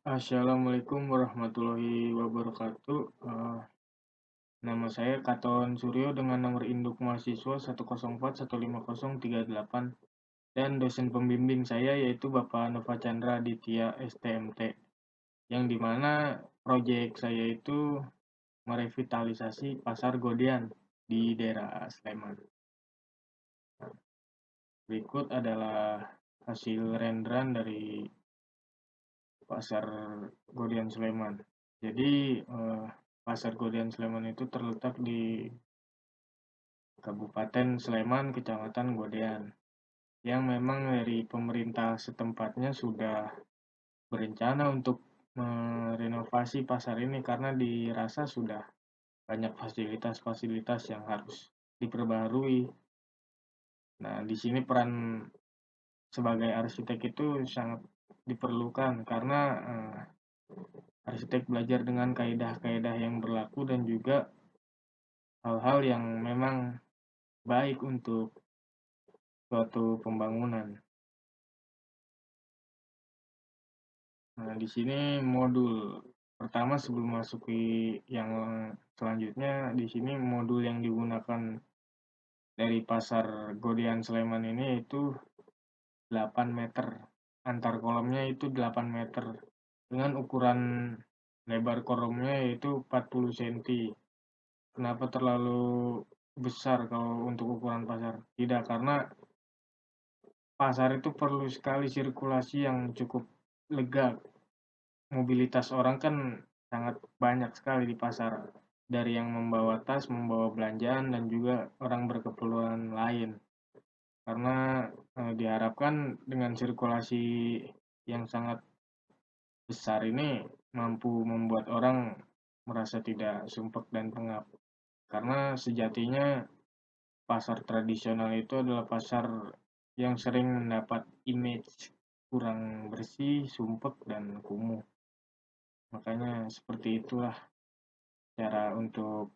Assalamualaikum warahmatullahi wabarakatuh. Nama saya Katon Suryo dengan nomor induk mahasiswa 1041503 dan dosen pembimbing saya yaitu Bapak Nova Chandra Ditya STMT, yang dimana proyek saya itu merevitalisasi Pasar Godean di daerah Sleman. Berikut adalah hasil renderan dari Pasar Godean Sleman. Jadi Pasar Godean Sleman itu terletak di Kabupaten Sleman, Kecamatan Godean, yang memang dari pemerintah setempatnya sudah berencana untuk merenovasi pasar ini karena dirasa sudah banyak fasilitas-fasilitas yang harus diperbaharui. Nah, di sini peran sebagai arsitek itu sangat diperlukan karena arsitek belajar dengan kaidah-kaidah yang berlaku dan juga hal-hal yang memang baik untuk suatu pembangunan. Nah, di sini modul pertama sebelum masuki yang selanjutnya, di sini modul yang digunakan dari Pasar Godean Sleman ini yaitu 8 meter. Antar kolomnya itu 8 meter dengan ukuran lebar kolomnya yaitu 40 cm. Kenapa terlalu besar kalau untuk ukuran pasar? Tidak, karena pasar itu perlu sekali sirkulasi yang cukup lega. Mobilitas orang kan sangat banyak sekali di pasar, dari yang membawa tas, membawa belanjaan, dan juga orang berkeperluan lain. Karena diharapkan dengan sirkulasi yang sangat besar ini mampu membuat orang merasa tidak sumpek dan pengap. Karena sejatinya pasar tradisional itu adalah pasar yang sering mendapat image kurang bersih, sumpek, dan kumuh. Makanya seperti itulah cara untuk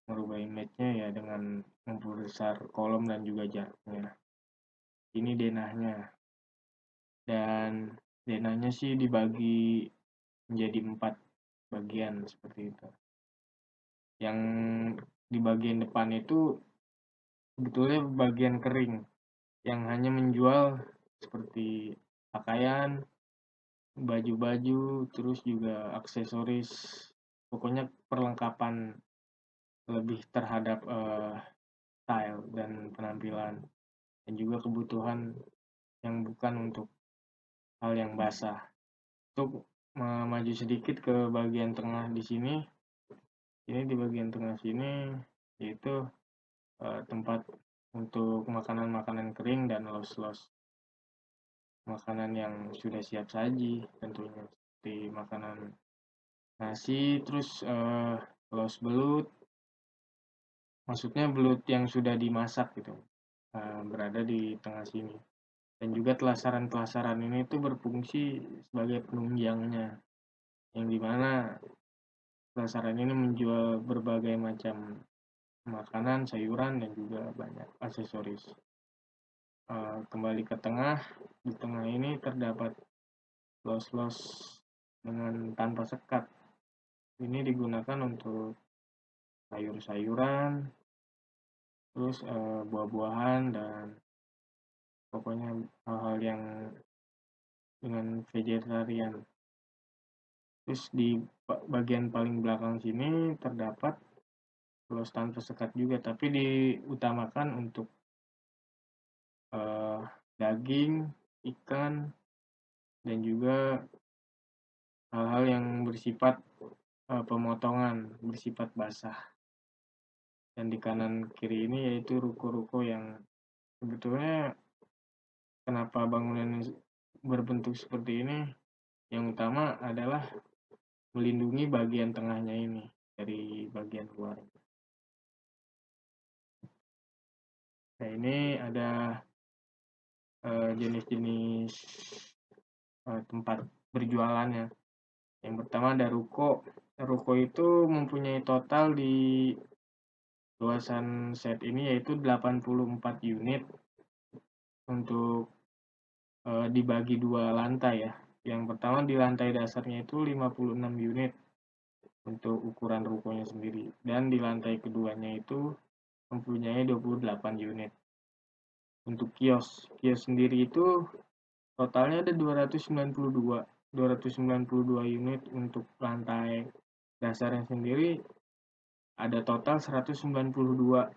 merubah image-nya, ya dengan memperbesar kolom dan juga jaraknya. Ini denahnya. Dan denahnya sih dibagi menjadi 4 bagian seperti itu. Yang di bagian depan itu sebetulnya bagian kering yang hanya menjual seperti pakaian, baju-baju, terus juga aksesoris. Pokoknya perlengkapan lebih terhadap style dan penampilan, dan juga kebutuhan yang bukan untuk hal yang basah. Untuk maju sedikit ke bagian tengah di sini, ini di bagian tengah sini yaitu tempat untuk makanan-makanan kering dan los-los makanan yang sudah siap saji, tentunya seperti makanan nasi, terus los belut, maksudnya belut yang sudah dimasak gitu, berada di tengah sini. Dan juga telasaran-telasaran ini tuh berfungsi sebagai penunjangnya, yang dimana telasaran ini menjual berbagai macam makanan, sayuran, dan juga banyak aksesoris. Kembali ke tengah, di tengah ini terdapat los-los dengan tanpa sekat. Ini digunakan untuk sayur-sayuran, terus buah-buahan, dan pokoknya hal-hal yang dengan vegetarian. Terus di bagian paling belakang sini terdapat los tanpa sekat juga, tapi diutamakan untuk daging, ikan, dan juga hal-hal yang bersifat pemotongan, bersifat basah. Dan di kanan kiri ini yaitu ruko-ruko yang sebetulnya kenapa bangunan berbentuk seperti ini, yang utama adalah melindungi bagian tengahnya ini dari bagian luar. Nah, ini ada jenis-jenis tempat berjualannya. Yang pertama ada ruko. Ruko itu mempunyai total di luasan set ini yaitu 84 unit untuk dibagi 2 lantai ya. Yang pertama di lantai dasarnya itu 56 unit untuk ukuran rukonya sendiri, dan di lantai keduanya itu mempunyai 28 unit. Untuk kios sendiri itu totalnya ada 292 unit. Untuk lantai dasarnya sendiri ada total 192,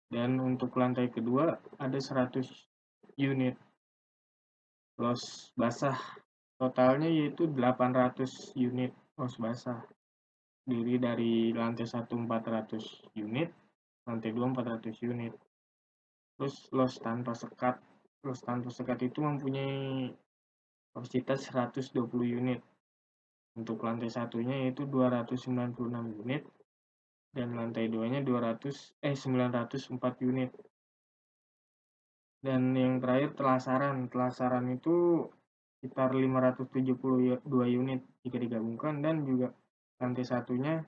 dan untuk lantai kedua ada 100 unit. Los basah totalnya yaitu 800 unit los basah, terdiri dari lantai 1 400 unit, lantai 2 400 unit. Terus los tanpa sekat. Los tanpa sekat itu mempunyai kapasitas 120 unit. Untuk lantai satunya yaitu 296 unit, dan lantai 2-nya 904 unit. Dan yang terakhir telasaran itu sekitar 572 unit jika digabungkan, dan juga lantai satunya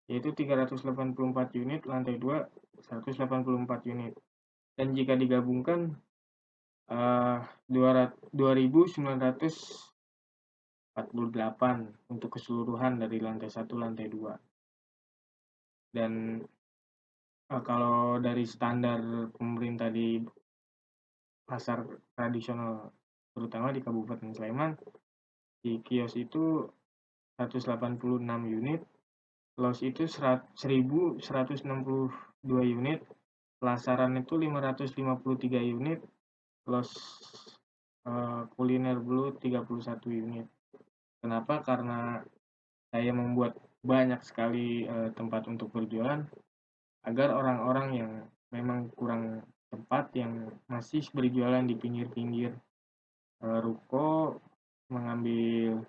yaitu 384 unit, lantai 2 184 unit. Dan jika digabungkan 2.948 untuk keseluruhan dari lantai 1 lantai 2. Dan kalau dari standar pemerintah di pasar tradisional terutama di Kabupaten Sleman, di kios itu 186 unit, los itu 1.162 unit, pelasaran itu 553 unit, los kuliner blue 31 unit. Kenapa? Karena saya membuat banyak sekali tempat untuk berjualan, agar orang-orang yang memang kurang tempat, yang masih berjualan di pinggir-pinggir ruko, mengambil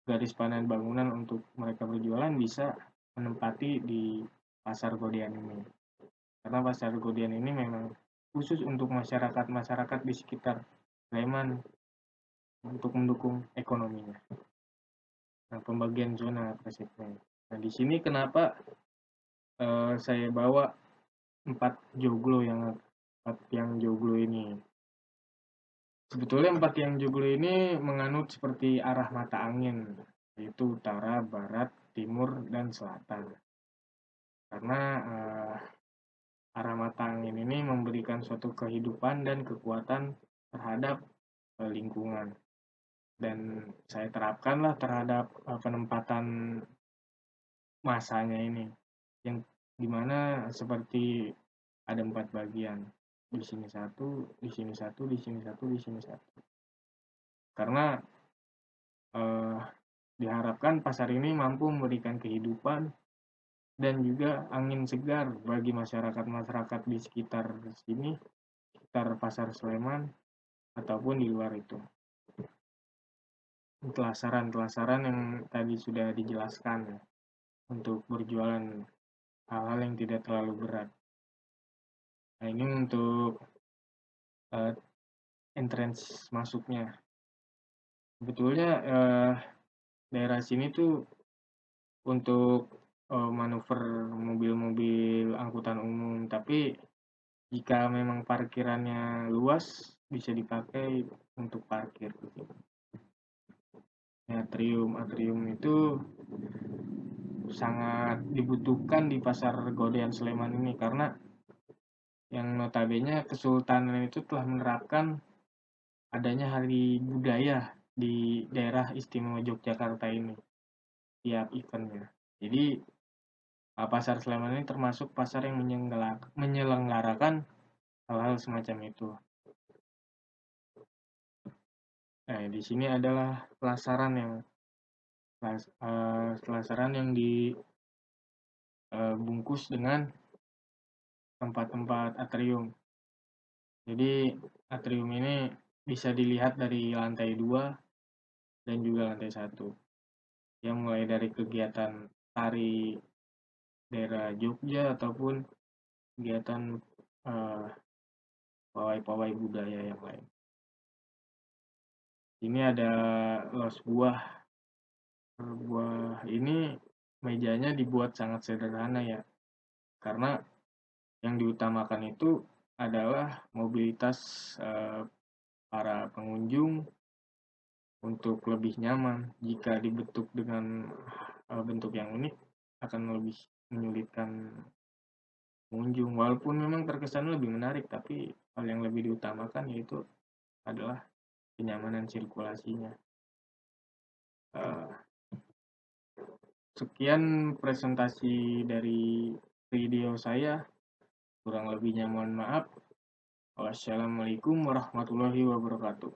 garis panen bangunan untuk mereka berjualan, bisa menempati di pasar Godean ini. Karena pasar Godean ini memang khusus untuk masyarakat di sekitar Sleman untuk mendukung ekonominya. Nah, pembagian zona persepnya. Nah, di sini kenapa saya bawa 4 yang joglo ini. Sebetulnya 4 yang joglo ini menganut seperti arah mata angin, yaitu utara, barat, timur, dan selatan. Karena arah mata angin ini memberikan suatu kehidupan dan kekuatan terhadap lingkungan. Dan saya terapkanlah terhadap penempatan masanya ini, yang dimana seperti ada 4 bagian. Di sini satu, di sini satu, di sini satu, di sini satu. Karena diharapkan pasar ini mampu memberikan kehidupan dan juga angin segar bagi masyarakat di sekitar sini, sekitar pasar Sleman ataupun di luar itu. Telasaran yang tadi sudah dijelaskan ya, untuk berjualan hal-hal yang tidak terlalu berat. Nah, ini untuk entrance masuknya. Sebetulnya daerah sini tuh untuk manuver mobil-mobil angkutan umum, tapi jika memang parkirannya luas, bisa dipakai untuk parkir. Atrium itu sangat dibutuhkan di pasar Godean Sleman ini, karena yang notabene Kesultanan itu telah menerapkan adanya hari budaya di daerah istimewa Yogyakarta ini tiap eventnya. Jadi pasar Sleman ini termasuk pasar yang menyelenggarakan hal-hal semacam itu. Nah, di sini adalah pelasaran yang dibungkus dengan tempat-tempat atrium. Jadi atrium ini bisa dilihat dari lantai 2 dan juga lantai 1. Yang mulai dari kegiatan tari daerah Jogja ataupun kegiatan pawai-pawai budaya yang lain. Ini ada los buah. Buah ini mejanya dibuat sangat sederhana ya, karena yang diutamakan itu adalah mobilitas para pengunjung untuk lebih nyaman. Jika dibentuk dengan bentuk yang unik, akan lebih menyulitkan pengunjung. Walaupun memang terkesan lebih menarik, tapi hal yang lebih diutamakan yaitu adalah kenyamanan sirkulasinya. Sekian presentasi dari video saya. Kurang lebihnya mohon maaf. Wassalamualaikum warahmatullahi wabarakatuh.